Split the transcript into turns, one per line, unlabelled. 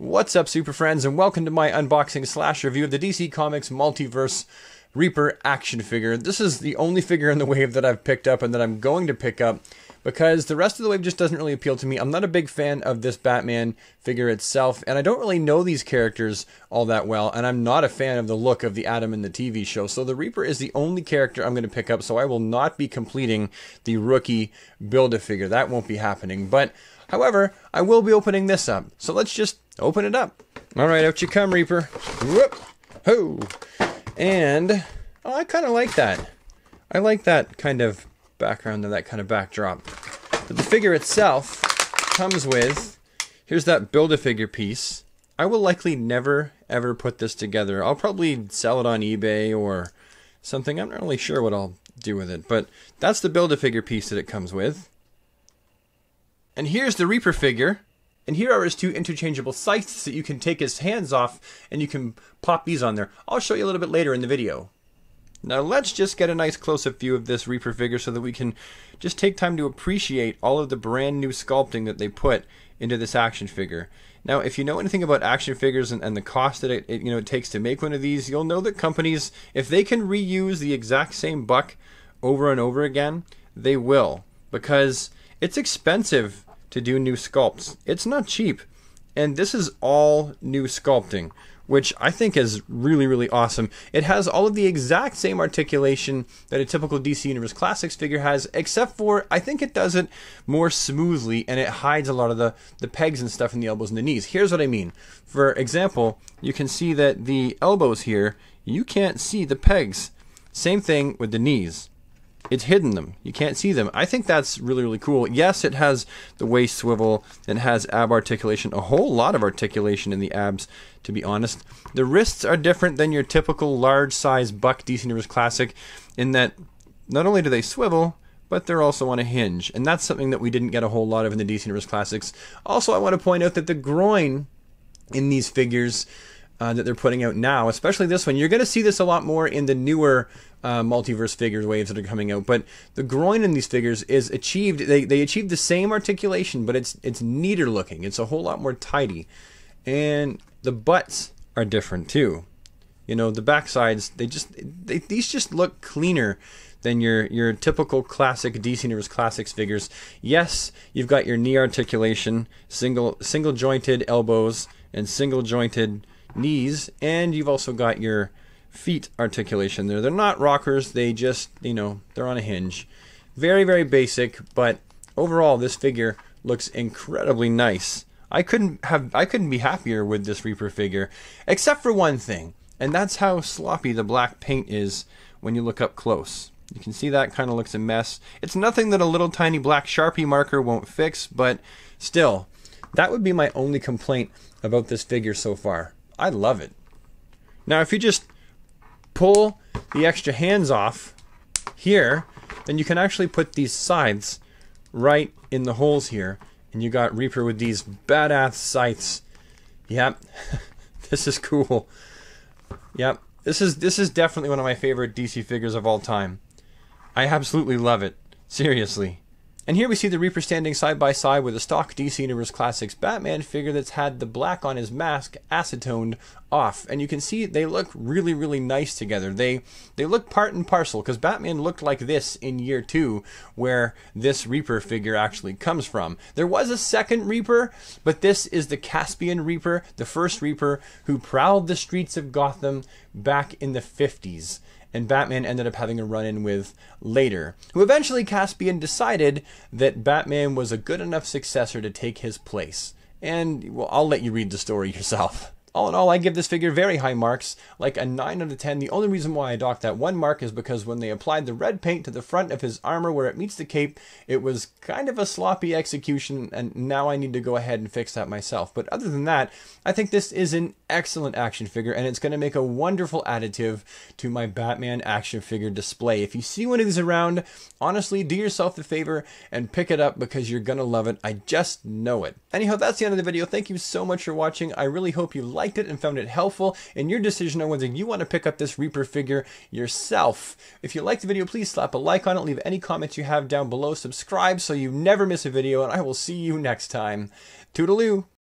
What's up, super friends, and welcome to my unboxing slash review of the DC Comics Multiverse Reaper action figure. This is the only figure in the wave that I've picked up and that I'm going to pick up because the rest of the wave just doesn't really appeal to me. I'm not a big fan of this Batman figure itself, and I don't really know these characters all that well, and I'm not a fan of the look of the Atom in the TV show. So the Reaper is the only character I'm going to pick up, so I will not be completing the rookie Build-A-Figure. That won't be happening, but however, I will be opening this up. So let's just open it up. All right, out you come, Reaper. Whoop! Ho! And I kind of like that. I like that kind of background and that kind of backdrop. But the figure itself comes with, here's that Build-A-Figure piece. I will likely never, ever put this together. I'll probably sell it on eBay or something. I'm not really sure what I'll do with it. But that's the Build-A-Figure piece that it comes with. And here's the Reaper figure. And here are his two interchangeable scythes that you can take his hands off and you can pop these on there. I'll show you a little bit later in the video. Now let's just get a nice close-up view of this Reaper figure so that we can just take time to appreciate all of the brand new sculpting that they put into this action figure. Now, if you know anything about action figures and the cost that it takes to make one of these, you'll know that companies, if they can reuse the exact same buck over and over again, they will, because it's expensive to do new sculpts. It's not cheap, and this is all new sculpting, which I think is really, really awesome. It has all of the exact same articulation that a typical DC Universe Classics figure has, except for I think it does it more smoothly, and it hides a lot of the pegs and stuff in the elbows and the knees. Here's what I mean. For example, you can see that the elbows here, you can't see the pegs. Same thing with the knees. It's hidden them. You can't see them. I think that's really, really cool. Yes, it has the waist swivel. It has ab articulation. A whole lot of articulation in the abs, to be honest. The wrists are different than your typical large-size buck DC Universe Classic in that not only do they swivel, but they're also on a hinge. And that's something that we didn't get a whole lot of in the DC Universe Classics. Also, I want to point out that the groin in these figures that they're putting out now, especially this one, you're going to see this a lot more in the newer multiverse figure waves that are coming out, but the groin in these figures is achieved, they achieved the same articulation, but it's neater looking. It's a whole lot more tidy. And the butts are different too. You know, the back sides, these just look cleaner than your typical classic DC Universe Classics figures. Yes, you've got your knee articulation, single jointed elbows and single jointed knees, and you've also got your feet articulation there. They're not rockers, they just, they're on a hinge. Very, very basic, but overall this figure looks incredibly nice. I couldn't be happier with this Reaper figure, except for one thing, and that's how sloppy the black paint is when you look up close. You can see that kind of looks a mess. It's nothing that a little tiny black Sharpie marker won't fix, but still, that would be my only complaint about this figure so far. I love it. Now, if you just pull the extra hands off here, then you can actually put these scythes right in the holes here, and you got Reaper with these badass scythes. Yep, this is cool. Yep, this is definitely one of my favorite DC figures of all time. I absolutely love it. Seriously. And here we see the Reaper standing side by side with a stock DC Universe Classics Batman figure that's had the black on his mask acetoned off. And you can see they look really, really nice together. They look part and parcel, because Batman looked like this in year 2, where this Reaper figure actually comes from. There was a second Reaper, but this is the Caspian Reaper, the first Reaper who prowled the streets of Gotham back in the 50s. And Batman ended up having a run-in with later, who eventually Caspian decided that Batman was a good enough successor to take his place. And, well, I'll let you read the story yourself. All in all, I give this figure very high marks, like a 9 out of 10. The only reason why I docked that 1 mark is because when they applied the red paint to the front of his armor where it meets the cape, it was kind of a sloppy execution, and now I need to go ahead and fix that myself. But other than that, I think this is an excellent action figure, and it's going to make a wonderful additive to my Batman action figure display. If you see one of these around, honestly, do yourself the favor and pick it up, because you're going to love it. I just know it. Anyhow, that's the end of the video. Thank you so much for watching. I really hope you liked it and found it helpful in your decision on whether you want to pick up this Reaper figure yourself. If you liked the video, please slap a like on it, leave any comments you have down below, subscribe so you never miss a video, and I will see you next time. Toodaloo!